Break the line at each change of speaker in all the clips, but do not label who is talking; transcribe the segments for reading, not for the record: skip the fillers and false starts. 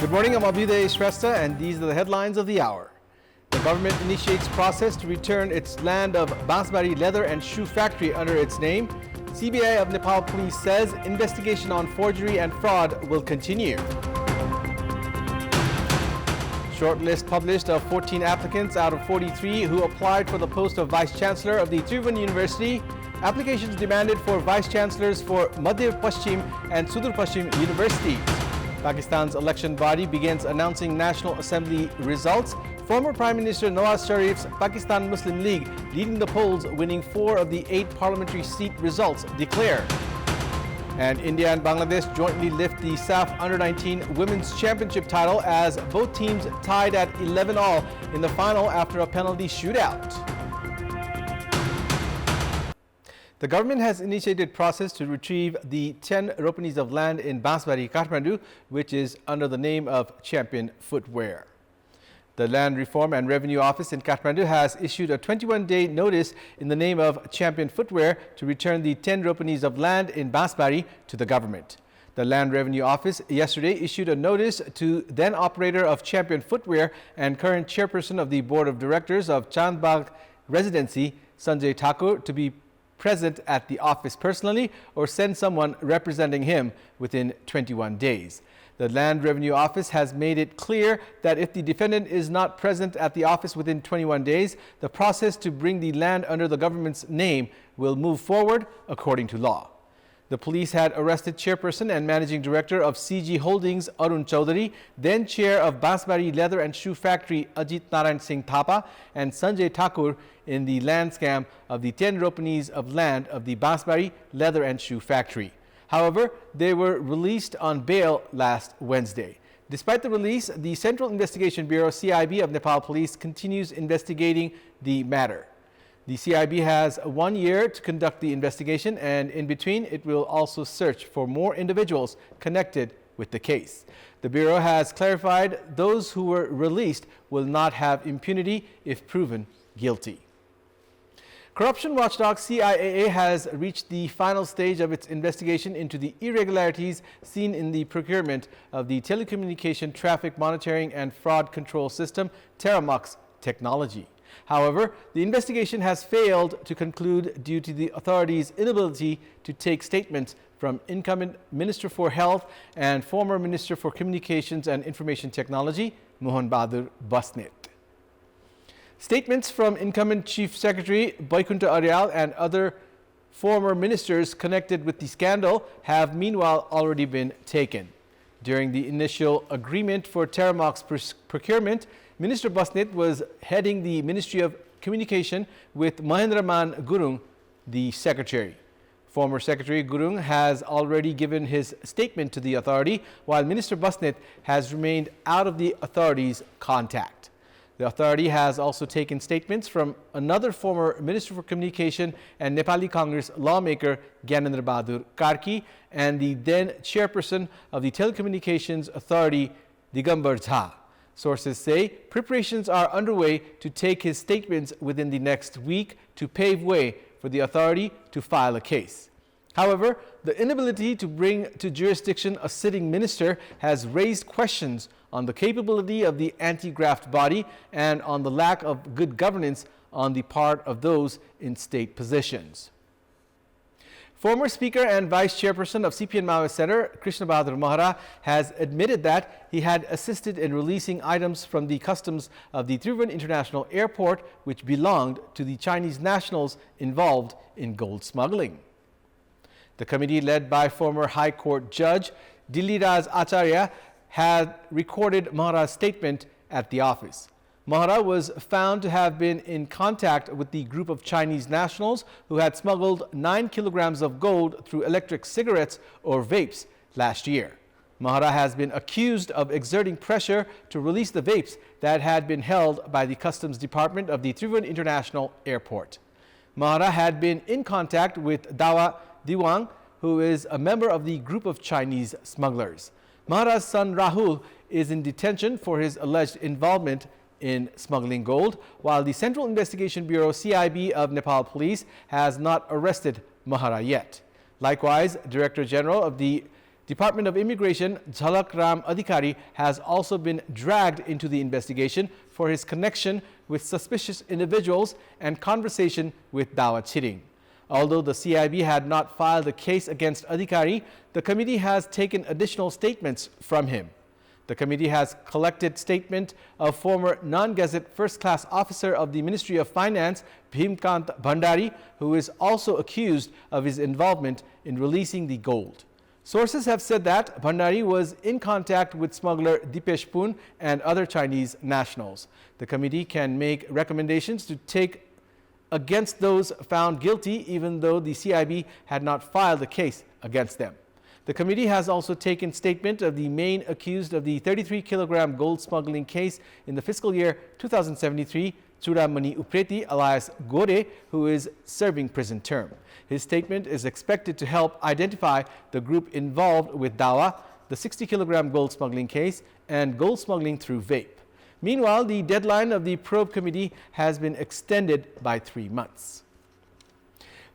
Good morning, I'm Abheudaya Shrestha, and these are the headlines of the hour. The government initiates process to return its land of Basari leather and shoe factory under its name. CBI of Nepal Police says investigation on forgery and fraud will continue. Shortlist published of 14 applicants out of 43 who applied for the post of Vice Chancellor of the Tribhuvan University. Applications demanded for Vice Chancellors for Madhya Paschim and Sudur Paschim universities. Pakistan's election body begins announcing National Assembly results. Former Prime Minister Nawaz Sharif's Pakistan Muslim League leading the polls, winning 4 of the 8 parliamentary seat results declared. And India and Bangladesh jointly lift the SAF Under-19 Women's Championship title as both teams tied at 11-all in the final after a penalty shootout. The government has initiated process to retrieve the 10 ropanis of land in Basari, Kathmandu, which is under the name of Champion Footwear. The Land Reform and Revenue Office in Kathmandu has issued a 21-day notice in the name of Champion Footwear to return the 10 ropanis of land in Basari to the government. The Land Revenue Office yesterday issued a notice to then operator of Champion Footwear and current chairperson of the Board of Directors of Chandbagh Residency, Sanjay Thakur, to be present at the office personally or send someone representing him within 21 days. The Land Revenue Office has made it clear that if the defendant is not present at the office within 21 days, the process to bring the land under the government's name will move forward according to law. The police had arrested chairperson and managing director of CG Holdings Arun Chaudhary, then chair of Basari Leather and Shoe Factory Ajit Narayan Singh Thapa, and Sanjay Thakur in the land scam of the 10 ropanis of land of the Basari Leather and Shoe Factory. However, they were released on bail last Wednesday. Despite the release, the Central Investigation Bureau CIB of Nepal Police continues investigating the matter. The CIB has 1 year to conduct the investigation, and in between it will also search for more individuals connected with the case. The Bureau has clarified those who were released will not have impunity if proven guilty. Corruption watchdog CIAA has reached the final stage of its investigation into the irregularities seen in the procurement of the telecommunication traffic monitoring and fraud control system Terramox technology. However, the investigation has failed to conclude due to the authorities' inability to take statements from incumbent Minister for Health and former Minister for Communications and Information Technology, Mohan Bahadur Basnet. Statements from incumbent Chief Secretary Vaikunta Aryal and other former ministers connected with the scandal have meanwhile already been taken. During the initial agreement for Terramox procurement, Minister Basnet was heading the Ministry of Communication with Mahendraman Gurung, the Secretary. Former Secretary Gurung has already given his statement to the authority, while Minister Basnet has remained out of the authority's contact. The authority has also taken statements from another former Minister for Communication and Nepali Congress lawmaker Gyanendra Bahadur Karki and the then chairperson of the Telecommunications Authority, Digambar Jha. Sources say preparations are underway to take his statements within the next week to pave way for the authority to file a case. However, the inability to bring to jurisdiction a sitting minister has raised questions on the capability of the anti-graft body and on the lack of good governance on the part of those in state positions. Former Speaker and Vice Chairperson of CPN Maoist Center, Krishna Bhadra Maha, has admitted that he had assisted in releasing items from the customs of the Tribhuvan International Airport which belonged to the Chinese nationals involved in gold smuggling. The committee, led by former High Court Judge Dilliraz Acharya, had recorded Mahara's statement at the office. Mahara was found to have been in contact with the group of Chinese nationals who had smuggled 9 kilograms of gold through electric cigarettes or vapes last year. Mahara has been accused of exerting pressure to release the vapes that had been held by the Customs Department of the Tribhuvan International Airport. Mahara had been in contact with Dawa Diwang, who is a member of the group of Chinese smugglers. Mahara's son Rahul is in detention for his alleged involvement in smuggling gold, while the Central Investigation Bureau CIB of Nepal Police has not arrested Mahara yet. Likewise, Director General of the Department of Immigration Jhalak Ram Adhikari has also been dragged into the investigation for his connection with suspicious individuals and conversation with Dawa Chiring. Although the CIB had not filed a case against Adhikari, the committee has taken additional statements from him. The committee has collected statement of former non-gazette first-class officer of the Ministry of Finance, Bhimkant Bhandari, who is also accused of his involvement in releasing the gold. Sources have said that Bhandari was in contact with smuggler Dipesh Poon and other Chinese nationals. The committee can make recommendations to take against those found guilty, even though the CIB had not filed a case against them. The committee has also taken statement of the main accused of the 33-kilogram gold smuggling case in the fiscal year 2073, Churamani Upreti alias Gore, who is serving prison term. His statement is expected to help identify the group involved with Dawa, the 60-kilogram gold smuggling case, and gold smuggling through vape. Meanwhile, the deadline of the probe committee has been extended by 3 months.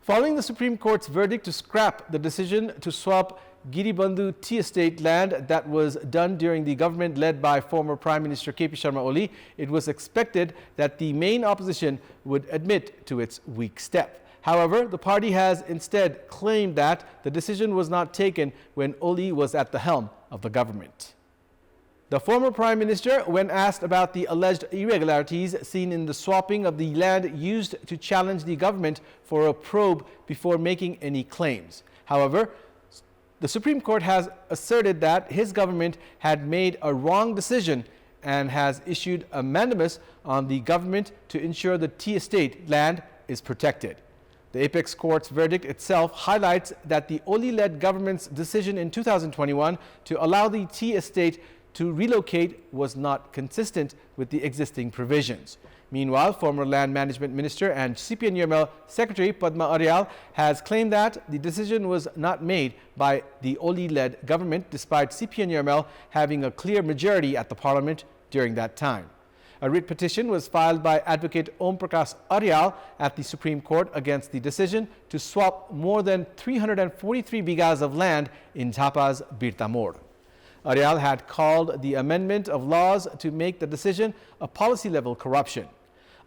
Following the Supreme Court's verdict to scrap the decision to swap Giribandhu tea estate land that was done during the government led by former Prime Minister KP Sharma Oli, it was expected that the main opposition would admit to its weak step. However, the party has instead claimed that the decision was not taken when Oli was at the helm of the government. The former Prime Minister, when asked about the alleged irregularities seen in the swapping of the land used to challenge the government for a probe before making any claims. However, the Supreme Court has asserted that his government had made a wrong decision and has issued a mandamus on the government to ensure the tea estate land is protected. The Apex Court's verdict itself highlights that the Oli-led government's decision in 2021 to allow the tea estate to relocate was not consistent with the existing provisions. Meanwhile, former Land Management Minister and CPN-UML Secretary Padma Aryal has claimed that the decision was not made by the Oli-led government, despite CPN-UML having a clear majority at the parliament during that time. A writ petition was filed by Advocate Om Prakash Aryal at the Supreme Court against the decision to swap more than 343 bighas of land in Jhapa's Birtamor. Aryal had called the amendment of laws to make the decision a policy-level corruption.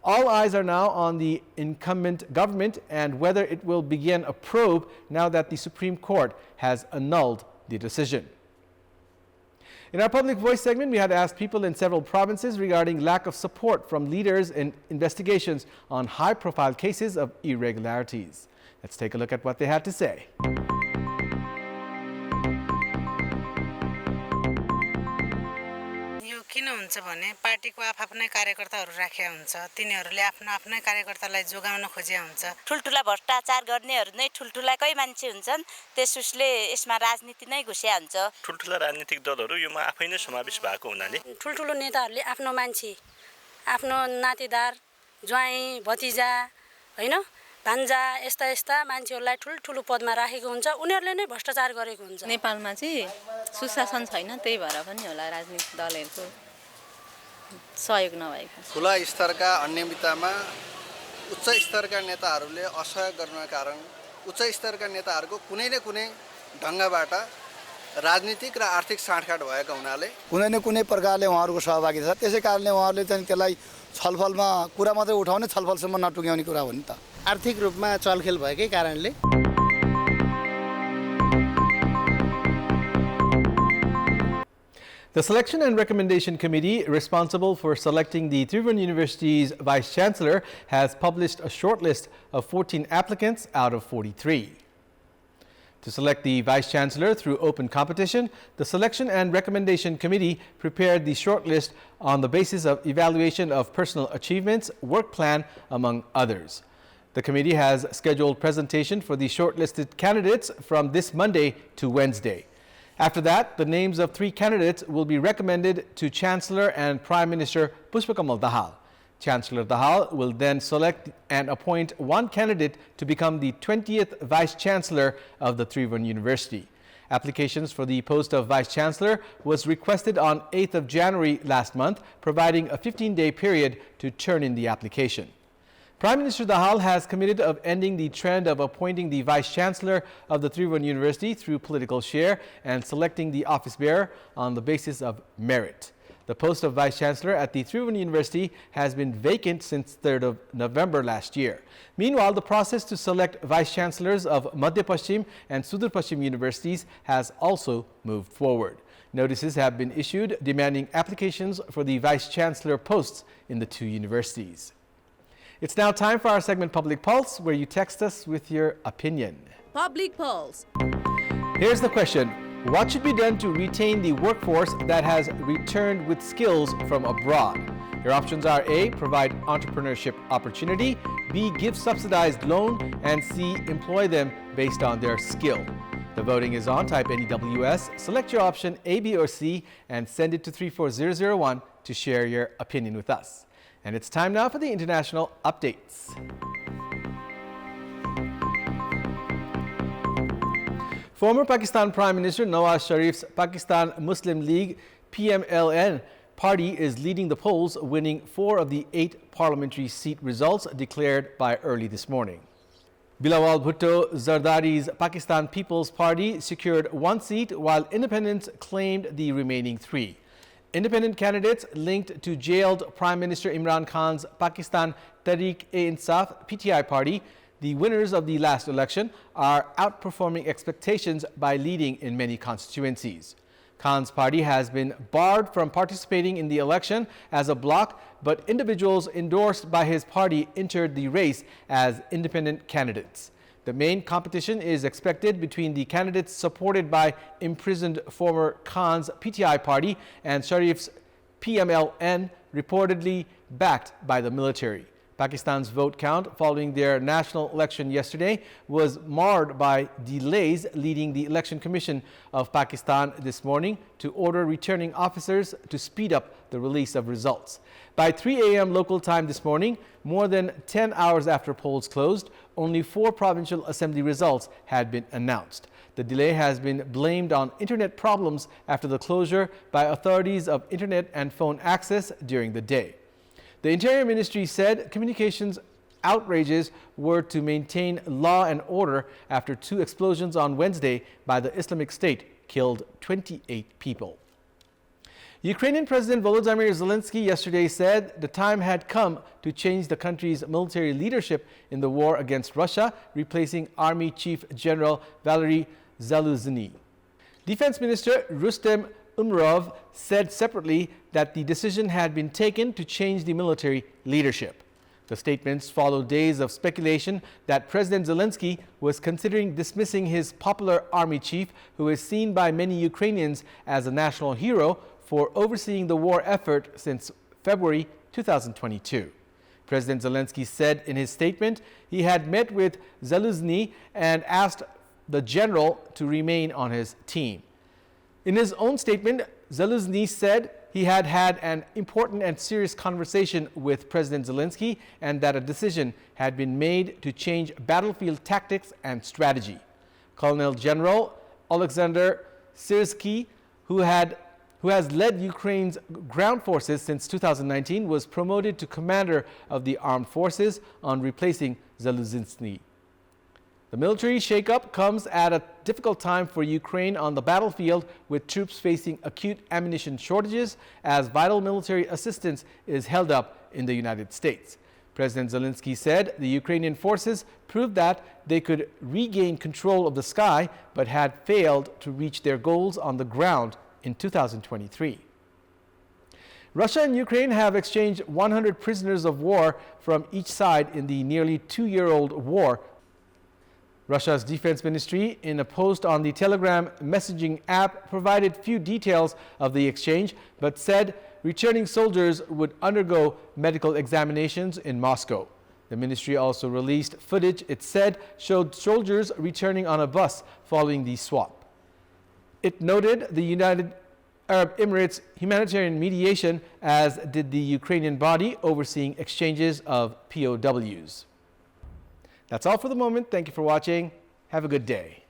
All eyes are now on the incumbent government and whether it will begin a probe now that the Supreme Court has annulled the decision. In our Public Voice segment, we had asked people in several provinces regarding lack of support from leaders in investigations on high-profile cases of irregularities. Let's take a look at what they had to say.
किन हुन्छ भने पार्टीको आफ्नै कार्यकर्ताहरू राखेका हुन्छ तिनीहरूले आफ्नै कार्यकर्तालाई जोगाउन खोजेका हुन्छ
ठुलठुला भ्रष्टाचार गर्नेहरू नै ठुलठुलाकै मान्छे हुन्छन् त्यसुसले यसमा राजनीति नै घुस्या हुन्छ
ठुलठुला राजनीतिक दलहरू योमा आफै नै समावेश भएको हुनाले
ठुलठुलो नेताहरूले आफ्नो मान्छे आफ्नो नातेदार ज्वाइँ भतिजा हैन भान्जा यस्ता मान्छेहरूलाई ठुलठुलो पदमा राखेको हुन्छ उनीहरूले नै भ्रष्टाचार गरेको हुन्छ
नेपालमा चाहिँ सुशासन छैन त्यही भएर पनि होला राजनीतिक दलहरूको सहयोग नभएको
ठुला स्तरका अनियमिततामा उच्च स्तरका नेताहरूले असहयोग गर्नुका कारण उच्च स्तरका नेताहरूको कुनै न कुनै ढंगबाट राजनीतिक र आर्थिक साँठगाँठ भएको हुनाले
कुनै न कुनै प्रकारले उहाँहरूको सहभागी छ त्यसै कारणले उहाँहरूले चाहिँ त्यसलाई छलफलमा कुरा मात्रै उठाउने छलफलसम्म नटुक्याउने कुरा हो नि त
आर्थिक रूपमा चलखेल भएकै कारणले
The Selection and Recommendation Committee, responsible for selecting the Tribhuvan University's Vice Chancellor, has published a shortlist of 14 applicants out of 43. To select the Vice Chancellor through open competition, the Selection and Recommendation Committee prepared the shortlist on the basis of evaluation of personal achievements, work plan, among others. The committee has scheduled presentation for the shortlisted candidates from this Monday to Wednesday. After that, the names of 3 candidates will be recommended to Chancellor and Prime Minister Pushpakamal Dahal. Chancellor Dahal will then select and appoint 1 candidate to become the 20th Vice Chancellor of the Tribhuvan University. Applications for the post of Vice Chancellor was requested on 8th of January last month, providing a 15-day period to turn in the application. Prime Minister Dahal has committed of ending the trend of appointing the Vice-Chancellor of the Tribhuvan University through political share and selecting the office bearer on the basis of merit. The post of Vice-Chancellor at the Tribhuvan University has been vacant since 3rd of November last year. Meanwhile, the process to select Vice-Chancellors of Madhya Paschim and Sudur Paschim universities has also moved forward. Notices have been issued demanding applications for the Vice-Chancellor posts in the two universities. It's now time for our segment Public Pulse, where you text us with your opinion.
Public Pulse.
Here's the question. What should be done to retain the workforce that has returned with skills from abroad? Your options are A, provide entrepreneurship opportunity, B, give subsidized loan, and C, employ them based on their skill. The voting is on. Type NEWS, select your option A, B, or C, and send it to 34001 to share your opinion with us. And it's time now for the international updates. Former Pakistan Prime Minister Nawaz Sharif's Pakistan Muslim League PMLN party is leading the polls, winning 4 of the 8 parliamentary seat results declared by early this morning. Bilawal Bhutto Zardari's Pakistan People's Party secured 1 seat, while independents claimed the remaining 3. Independent candidates linked to jailed Prime Minister Imran Khan's Pakistan Tehreek-e-Insaf PTI party, the winners of the last election, are outperforming expectations by leading in many constituencies. Khan's party has been barred from participating in the election as a bloc, but individuals endorsed by his party entered the race as independent candidates. The main competition is expected between the candidates supported by imprisoned former Khan's PTI party and Sharif's PMLN, reportedly backed by the military. Pakistan's vote count following their national election yesterday was marred by delays, leading the Election Commission of Pakistan this morning to order returning officers to speed up the release of results. By 3 a.m. local time this morning, more than 10 hours after polls closed, only 4 provincial assembly results had been announced. The delay has been blamed on internet problems after the closure by authorities of internet and phone access during the day. The Interior Ministry said communications outrages were to maintain law and order after 2 explosions on Wednesday by the Islamic State killed 28 people. Ukrainian President Volodymyr Zelensky yesterday said the time had come to change the country's military leadership in the war against Russia, replacing Army Chief General Valery Zaluzhny. Defense Minister Rustem Umerov said separately that the decision had been taken to change the military leadership. The statements follow days of speculation that President Zelensky was considering dismissing his popular army chief, who is seen by many Ukrainians as a national hero for overseeing the war effort since February 2022. President Zelensky said in his statement he had met with Zaluzhny and asked the general to remain on his team. In his own statement, Zaluzhny said he had had an important and serious conversation with President Zelensky and that a decision had been made to change battlefield tactics and strategy. Colonel General Alexander Syrsky, who has led Ukraine's ground forces since 2019, was promoted to commander of the armed forces on replacing Zaluzhny. The military shakeup comes at a difficult time for Ukraine on the battlefield, with troops facing acute ammunition shortages as vital military assistance is held up in the United States. President Zelensky said the Ukrainian forces proved that they could regain control of the sky, but had failed to reach their goals on the ground in 2023. Russia and Ukraine have exchanged 100 prisoners of war from each side in the nearly 2-year-old war. Russia's defense ministry, in a post on the Telegram messaging app, provided few details of the exchange, but said returning soldiers would undergo medical examinations in Moscow. The ministry also released footage it said showed soldiers returning on a bus following the swap. It noted the United Arab Emirates humanitarian mediation, as did the Ukrainian body overseeing exchanges of POWs. That's all for the moment. Thank you for watching. Have a good day.